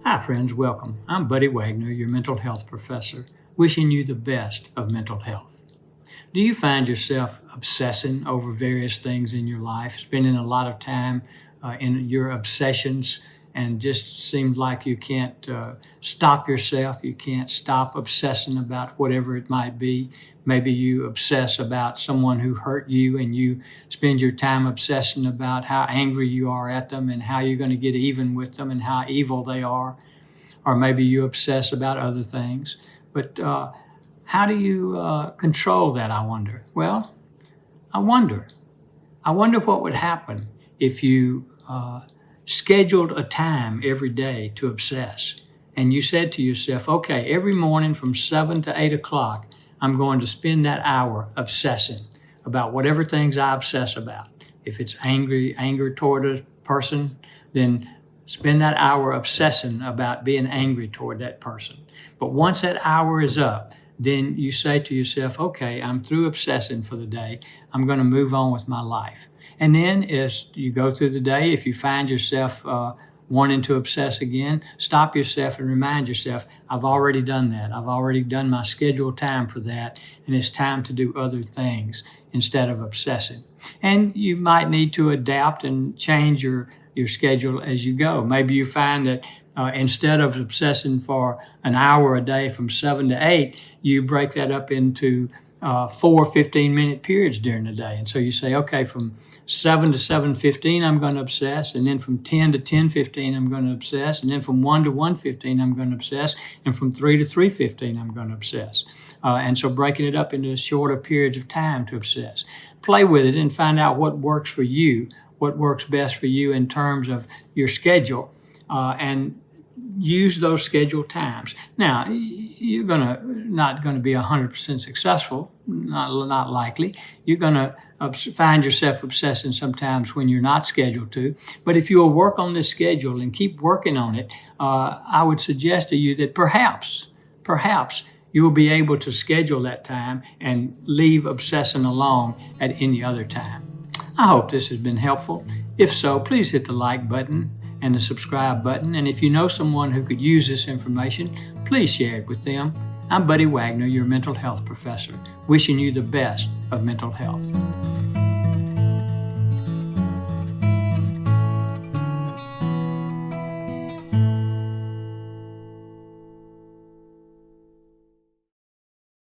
Hi friends, welcome. I'm Buddy Wagner, your mental health professor, wishing you the best of mental health. Do you find yourself obsessing over various things in your life, spending a lot of time in your obsessions, and just seems like you can't stop yourself, you can't stop obsessing about whatever it might be? Maybe you obsess about someone who hurt you and you spend your time obsessing about how angry you are at them and how you're going to get even with them and how evil they are. Or maybe you obsess about other things. But how do you control that, I wonder? Well, I wonder what would happen if you scheduled a time every day to obsess. And you said to yourself, okay, every morning from 7 to 8 o'clock, I'm going to spend that hour obsessing about whatever things I obsess about. If it's anger toward a person, then spend that hour obsessing about being angry toward that person. But once that hour is up, then you say to yourself, okay, I'm through obsessing for the day. I'm going to move on with my life. And then as you go through the day, if you find yourself wanting to obsess again, stop yourself and remind yourself, I've already done that. I've already done my scheduled time for that, and it's time to do other things instead of obsessing. And you might need to adapt and change your schedule as you go. Maybe you find that instead of obsessing for an hour a day from 7 to 8, you break that up into 4 15-minute periods during the day. And so you say, okay, from 7 to 7:15, I'm going to obsess. And then from 10 to 10:15, I'm going to obsess. And then from 1 to 1:15, I'm going to obsess. And from 3 to 3:15, I'm going to obsess. And so breaking it up into shorter periods of time to obsess. Play with it and find out what works for you, what works best for you in terms of your schedule, and use those scheduled times. Now, you're not going to be 100% successful, not likely. You're going to find yourself obsessing sometimes when you're not scheduled to. But if you'll work on this schedule and keep working on it, I would suggest to you that perhaps you will be able to schedule that time and leave obsessing alone at any other time. I hope this has been helpful. If so, please hit the like button and the subscribe button. And if you know someone who could use this information, please share it with them. I'm Buddy Wagner, your mental health professor, wishing you the best of mental health.